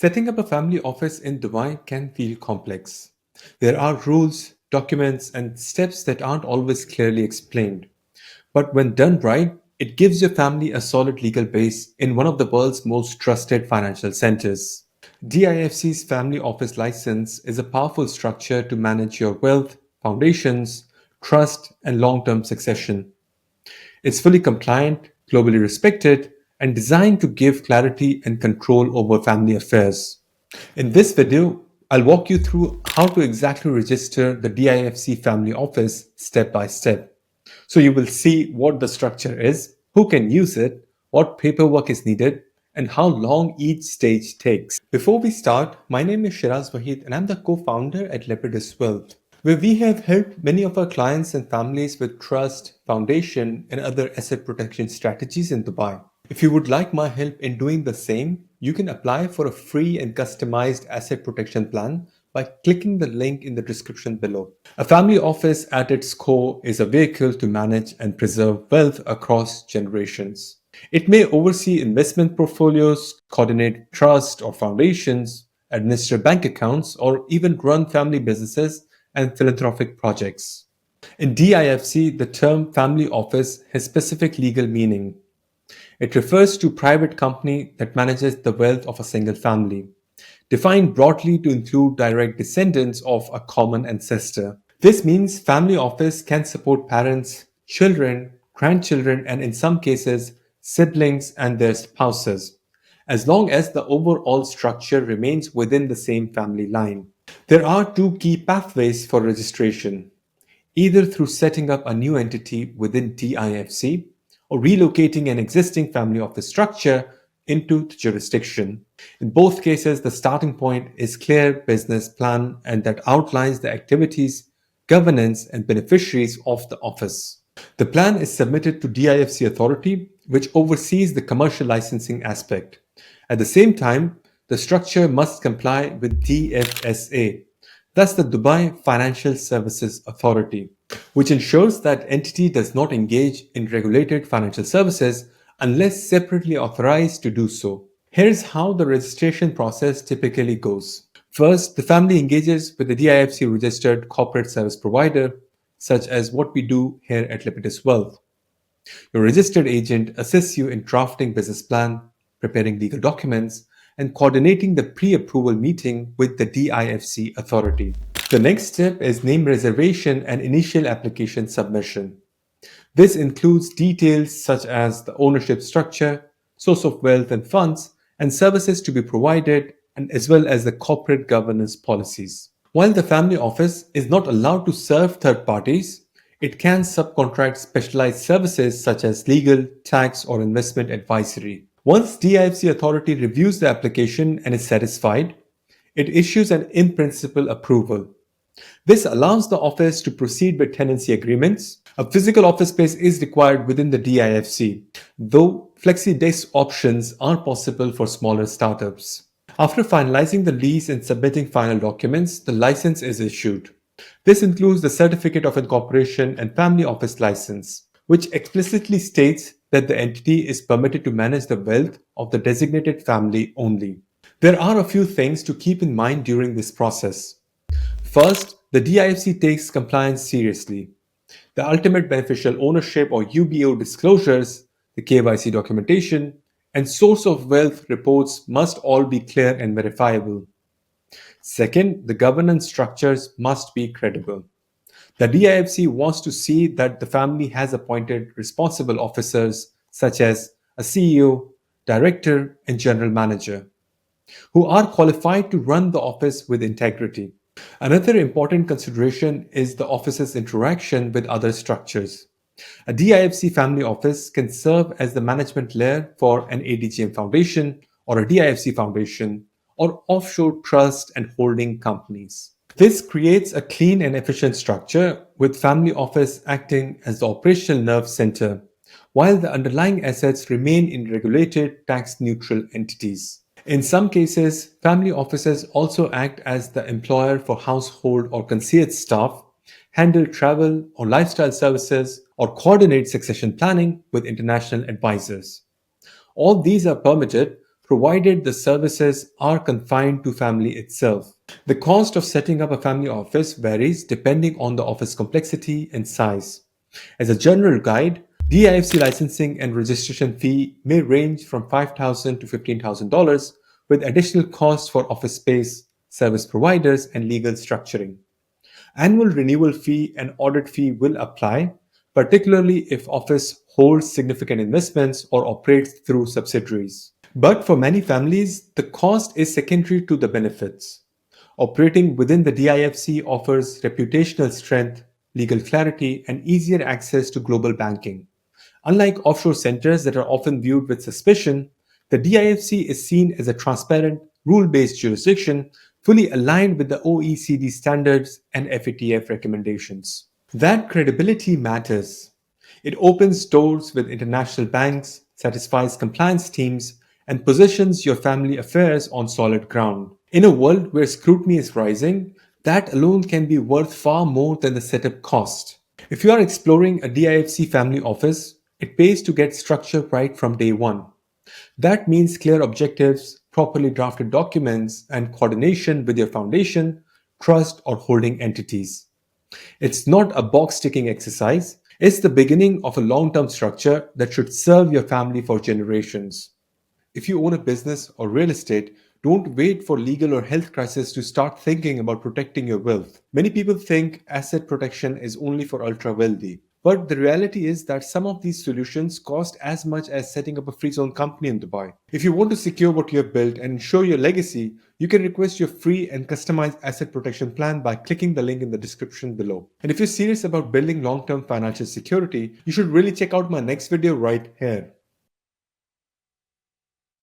Setting up a family office in Dubai can feel complex. There are rules, documents, and steps that aren't always clearly explained. But when done right, it gives your family a solid legal base in one of the world's most trusted financial centers. DIFC's Family Office License is a powerful structure to manage your wealth, foundations, trust, and long term succession. It's fully compliant, globally respected, and designed to give clarity and control over family affairs. In this video, I'll walk you through how to exactly register the DIFC family office step by step. So you will see what the structure is, who can use it, what paperwork is needed, and how long each stage takes. Before we start, my name is Shiraz Wahid and I'm the co-founder at Lepidus Wealth, where we have helped many of our clients and families with trust, foundation, and other asset protection strategies in Dubai. If you would like my help in doing the same, you can apply for a free and customized asset protection plan by clicking the link in the description below. A family office at its core is a vehicle to manage and preserve wealth across generations. It may oversee investment portfolios, coordinate trust or foundations, administer bank accounts, or even run family businesses and philanthropic projects. In DIFC, the term family office has specific legal meaning. It refers to a private company that manages the wealth of a single family, defined broadly to include direct descendants of a common ancestor. This means family office can support parents, children, grandchildren, and in some cases, siblings and their spouses, as long as the overall structure remains within the same family line. There are two key pathways for registration, either through setting up a new entity within DIFC or relocating an existing family office structure into the jurisdiction. In both cases, the starting point is clear business plan and that outlines the activities, governance, and beneficiaries of the office. The plan is submitted to DIFC Authority, which oversees the commercial licensing aspect. At the same time, the structure must comply with DFSA, thus the Dubai Financial Services Authority, which ensures that entity does not engage in regulated financial services unless separately authorized to do so. Here's how the registration process typically goes. First, the family engages with the DIFC registered corporate service provider, such as what we do here at Lepidus Wealth. Your registered agent assists you in drafting business plan, preparing legal documents, and coordinating the pre-approval meeting with the DIFC authority. The next step is name reservation and initial application submission. This includes details such as the ownership structure, source of wealth and funds, and services to be provided, and as well as the corporate governance policies. While the family office is not allowed to serve third parties, it can subcontract specialized services such as legal, tax, or investment advisory. Once DIFC authority reviews the application and is satisfied, it issues an in-principle approval. This allows the office to proceed with tenancy agreements. A physical office space is required within the DIFC, though flexi-desk options are possible for smaller startups. After finalizing the lease and submitting final documents, the license is issued. This includes the Certificate of Incorporation and Family Office License, which explicitly states that the entity is permitted to manage the wealth of the designated family only. There are a few things to keep in mind during this process. First, the DIFC takes compliance seriously. The ultimate beneficial ownership or UBO disclosures, the KYC documentation, and source of wealth reports must all be clear and verifiable. Second, the governance structures must be credible. The DIFC wants to see that the family has appointed responsible officers such as a CEO, director, and general manager who are qualified to run the office with integrity. Another important consideration is the office's interaction with other structures. A DIFC family office can serve as the management layer for an ADGM foundation or a DIFC foundation or offshore trust and holding companies. This creates a clean and efficient structure with family office acting as the operational nerve center, while the underlying assets remain in regulated tax-neutral entities. In some cases, family offices also act as the employer for household or concierge staff, handle travel or lifestyle services, or coordinate succession planning with international advisors. All these are permitted provided the services are confined to family itself. The cost of setting up a family office varies depending on the office complexity and size. As a general guide, DIFC licensing and registration fee may range from $5,000 to $15,000 with additional costs for office space, service providers, and legal structuring. Annual renewal fee and audit fee will apply, particularly if office holds significant investments or operates through subsidiaries. But for many families, the cost is secondary to the benefits. Operating within the DIFC offers reputational strength, legal clarity, and easier access to global banking. Unlike offshore centers that are often viewed with suspicion, the DIFC is seen as a transparent, rule based jurisdiction fully aligned with the OECD standards and FATF recommendations. That credibility matters. It opens doors with international banks, satisfies compliance teams, and positions your family affairs on solid ground. In a world where scrutiny is rising, that alone can be worth far more than the setup cost. If you are exploring a DIFC family office, it pays to get structure right from day one. That means clear objectives, properly drafted documents, and coordination with your foundation, trust, or holding entities. It's not a box ticking exercise, it's the beginning of a long term structure that should serve your family for generations. If you own a business or real estate, don't wait for legal or health crisis to start thinking about protecting your wealth. Many people think asset protection is only for ultra wealthy. But the reality is that some of these solutions cost as much as setting up a free zone company in Dubai. If you want to secure what you have built and ensure your legacy, you can request your free and customized asset protection plan by clicking the link in the description below. And if you're serious about building long term financial security, you should really check out my next video right here.